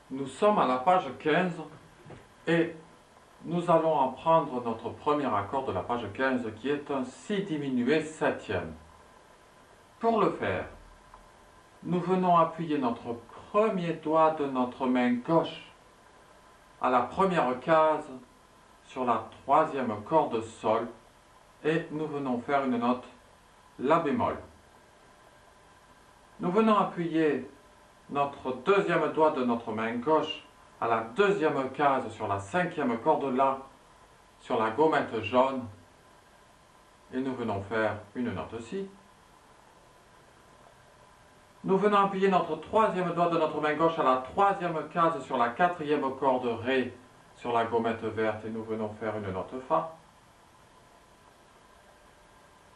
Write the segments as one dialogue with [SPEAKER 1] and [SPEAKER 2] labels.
[SPEAKER 1] Nous sommes à la page 15 et nous allons apprendre notre premier accord de la page 15 qui est un si diminué septième. Pour le faire, nous venons appuyer notre premier doigt de notre main gauche à la première case sur la troisième corde sol et nous venons faire une note La bémol. Nous venons appuyer notre deuxième doigt de notre main gauche à la deuxième case sur la cinquième corde La sur la gommette jaune et nous venons faire une note Si. Nous venons appuyer notre troisième doigt de notre main gauche à la troisième case sur la quatrième corde Ré sur la gommette verte et nous venons faire une note Fa.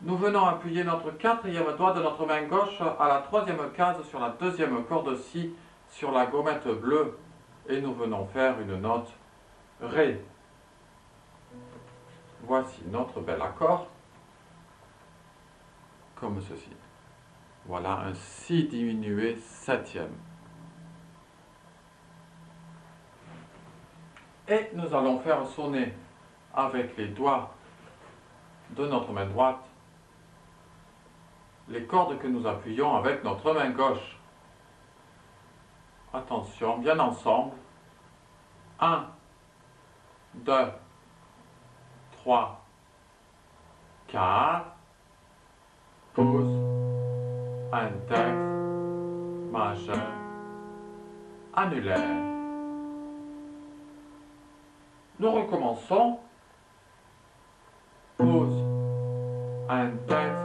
[SPEAKER 1] Nous venons appuyer notre quatrième doigt de notre main gauche à la troisième case sur la deuxième corde Si sur la gommette bleue et nous venons faire une note Ré. Voici notre bel accord, comme ceci. Voilà un Si diminué septième. Et nous allons faire sonner avec les doigts de notre main droite les cordes que nous appuyons avec notre main gauche. Attention, bien ensemble. 1, 2, 3, 4. Pouce, index, majeur, annulaire. Nous recommençons. Pouce, index,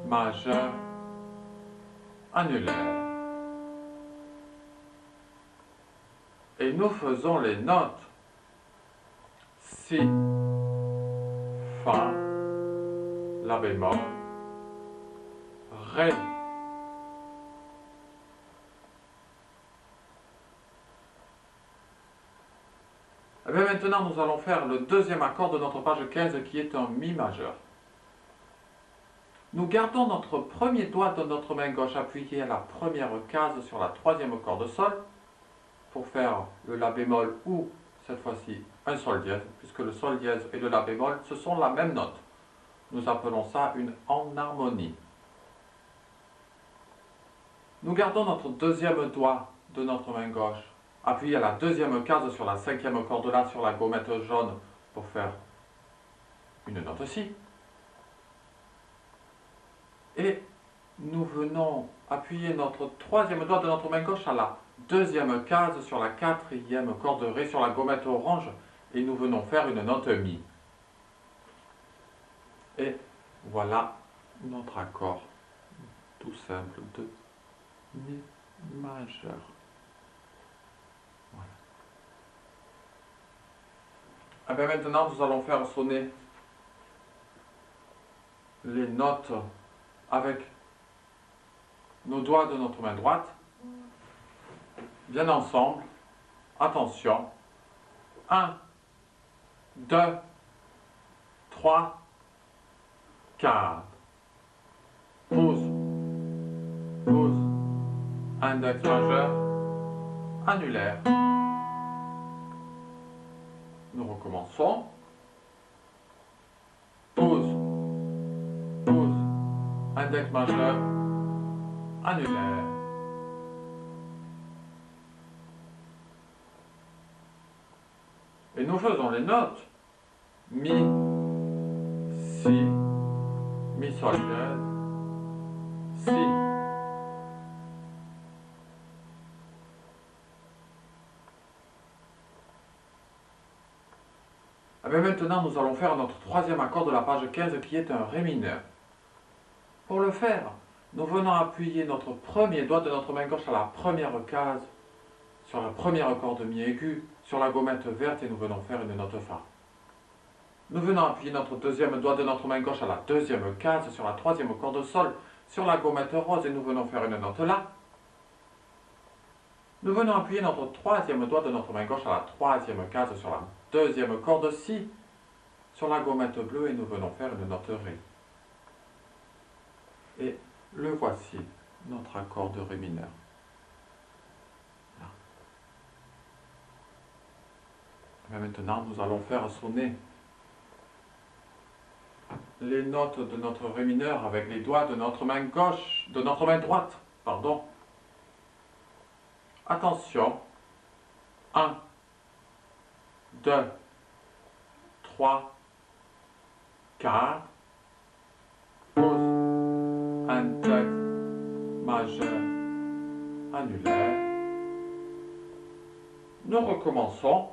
[SPEAKER 1] majeur, annulaire. Et nous faisons les notes Si, Fa, La bémol, Ré. Et bien maintenant, nous allons faire le deuxième accord de notre page 15 qui est un Mi majeur. Nous gardons notre premier doigt de notre main gauche appuyé à la première case sur la troisième corde Sol pour faire le La bémol ou, cette fois-ci, un Sol dièse, puisque le Sol dièse et le La bémol, ce sont la même note. Nous appelons ça une enharmonie. Nous gardons notre deuxième doigt de notre main gauche appuyé à la deuxième case sur la cinquième corde La sur la gommette jaune pour faire une note Si. Et nous venons appuyer notre troisième doigt de notre main gauche à la deuxième case sur la quatrième corde Ré sur la gommette orange et nous venons faire une note Mi. Et voilà notre accord tout simple de Mi majeur. Voilà. Et bien maintenant, nous allons faire sonner les notes avec nos doigts de notre main droite, bien ensemble. Attention. 1, 2, 3, 4. Pouce, pouce, index majeur, annulaire. Nous recommençons. Pouce, pouce, index majeur, annulaire. Et nous faisons les notes Mi, Si, Mi Sol dièse, Si. Et bien maintenant, nous allons faire notre troisième accord de la page 15 qui est un Ré mineur. Pour le faire, nous venons appuyer notre premier doigt de notre main gauche à la première case sur la première corde Mi aiguë sur la gommette verte et nous venons faire une note Fa. Nous venons appuyer notre deuxième doigt de notre main gauche à la deuxième case sur la troisième corde Sol sur la gommette rose et nous venons faire une note La. Nous venons appuyer notre troisième doigt de notre main gauche à la troisième case sur la deuxième corde Si sur la gommette bleue et nous venons faire une note Ré. Et le voici, notre accord de Ré mineur. Là. Et maintenant, nous allons faire sonner les notes de notre ré mineur avec les doigts de notre main gauche, de notre main droite, pardon. Attention. 1, 2, 3, 4. Pause. Index majeur annulaire. Nous recommençons.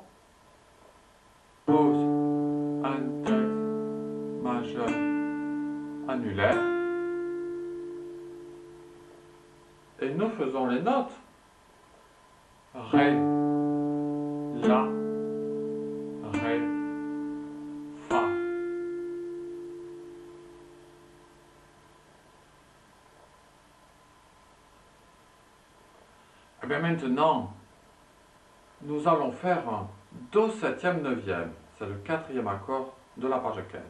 [SPEAKER 1] Pause. Index majeur annulaire. Et nous faisons les notes. Ré, La, Ré, Fa. Et bien maintenant, nous allons faire un Do septième neuvième. C'est le quatrième accord de la page 15.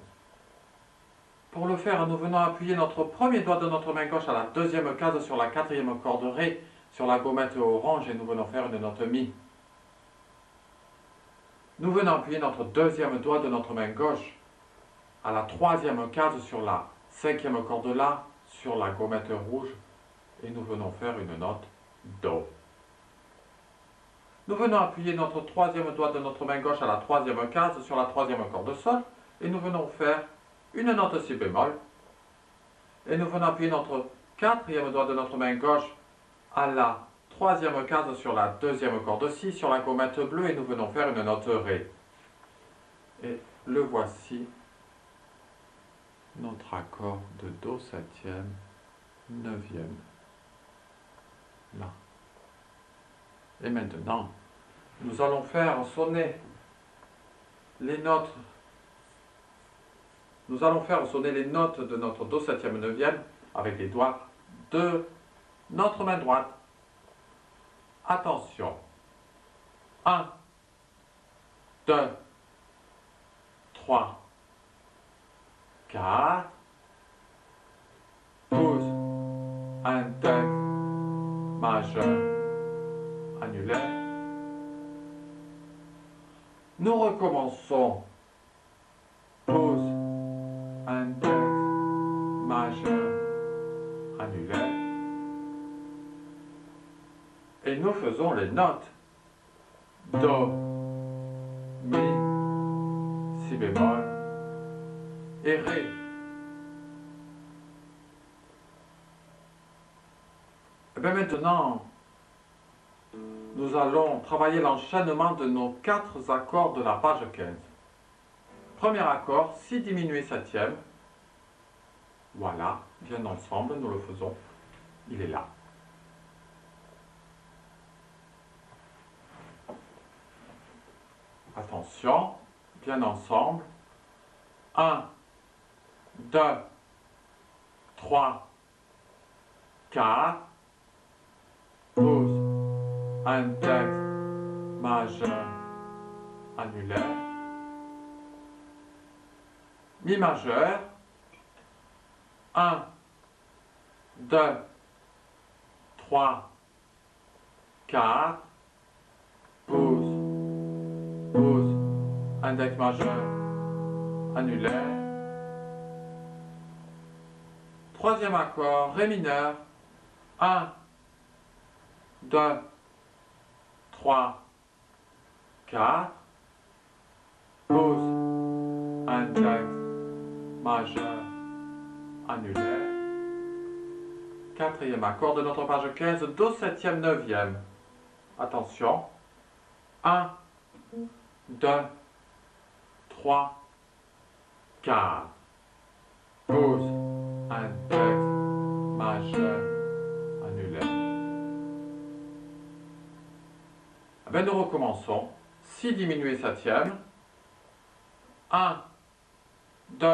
[SPEAKER 1] Pour le faire, nous venons appuyer notre premier doigt de notre main gauche à la deuxième case sur la quatrième corde Ré, sur la gommette orange, et nous venons faire une note Mi. Nous venons appuyer notre deuxième doigt de notre main gauche à la troisième case sur la cinquième corde La, sur la gommette rouge, et nous venons faire une note Do. Nous venons appuyer notre troisième doigt de notre main gauche à la troisième case sur la troisième corde Sol, et nous venons faire une note Si bémol. Et nous venons appuyer notre quatrième doigt de notre main gauche à la troisième case sur la deuxième corde Si, sur la gommette bleue, et nous venons faire une note Ré. Et le voici, notre accord de Do septième, neuvième, La. Et maintenant, nous allons faire sonner les notes. Nous allons faire sonner les notes de notre Do septième neuvième avec les doigts de notre main droite. Attention. 1, 2, 3, 4. Pause. Index majeur annulaire. Nous recommençons. Pause. Index majeur annulaire. Et nous faisons les notes Do, Mi, Si bémol et Ré. Et bien maintenant, nous allons travailler l'enchaînement de nos 4 accords de la page 15. Premier accord, Si diminué septième. Voilà, bien ensemble, nous le faisons. Il est là. Attention, bien ensemble. 1, 2, 3, 4. Pause. Index majeur annulaire. Mi majeur. 1, 2, 3, 4. Pause. Pause. Index majeur annulaire. Troisième accord, Ré mineur. 1, 2, 3, 4. Pause. Index majeur annulaire. Quatrième accord de notre page 15, Do septième neuvième. Attention. 1, 2, 3, 4. Pause. Index majeur annulaire. Eh bien, nous recommençons. Si diminué septième. 1, 2,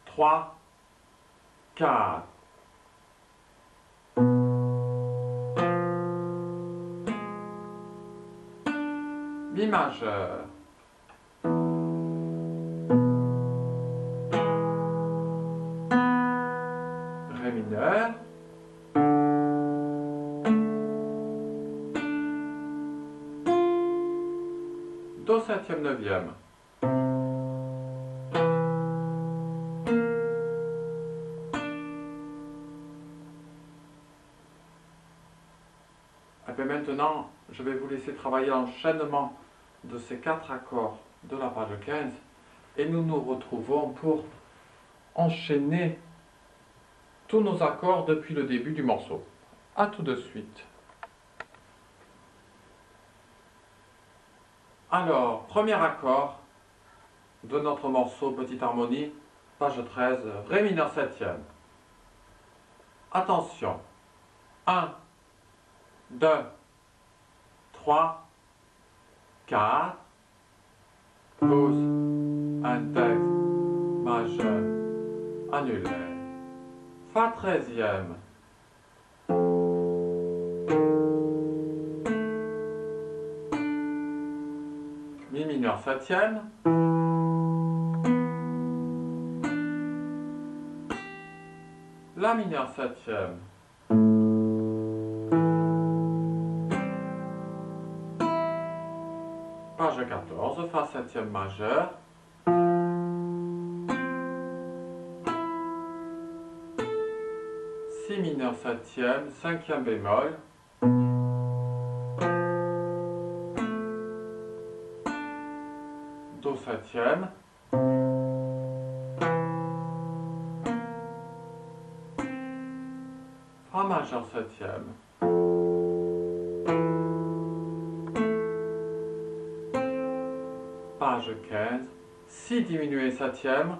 [SPEAKER 1] 3, 4. Mi majeur. Ré mineur. Do Do septième neuvième. Et bien maintenant, je vais vous laisser travailler l'enchaînement de ces 4 accords de la page 15 et nous nous retrouvons pour enchaîner tous nos accords depuis le début du morceau. A tout de suite. Alors, premier accord de notre morceau Petite Harmonie, page 13, Ré mineur septième. Attention. 1, 2, 3, 4, pause, un texte, majeur, annulaire, Fa treizième. Mi mineur septième. La mineur septième. Page 14, Fa septième majeur. Si mineur septième, cinquième bémol. Do septième. Fa majeur septième. Page 15, Si diminué septième.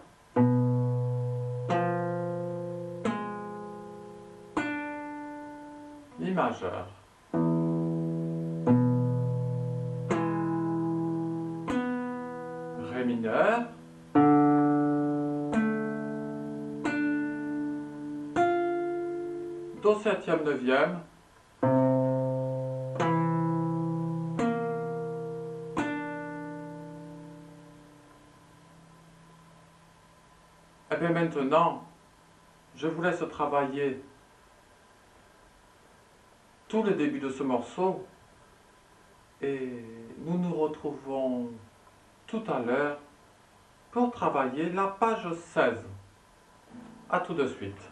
[SPEAKER 1] Mi majeur. Ré mineur. Do septième neuvième. Et bien maintenant, je vous laisse travailler tout le début de ce morceau et nous nous retrouvons tout à l'heure pour travailler la page 16. A tout de suite.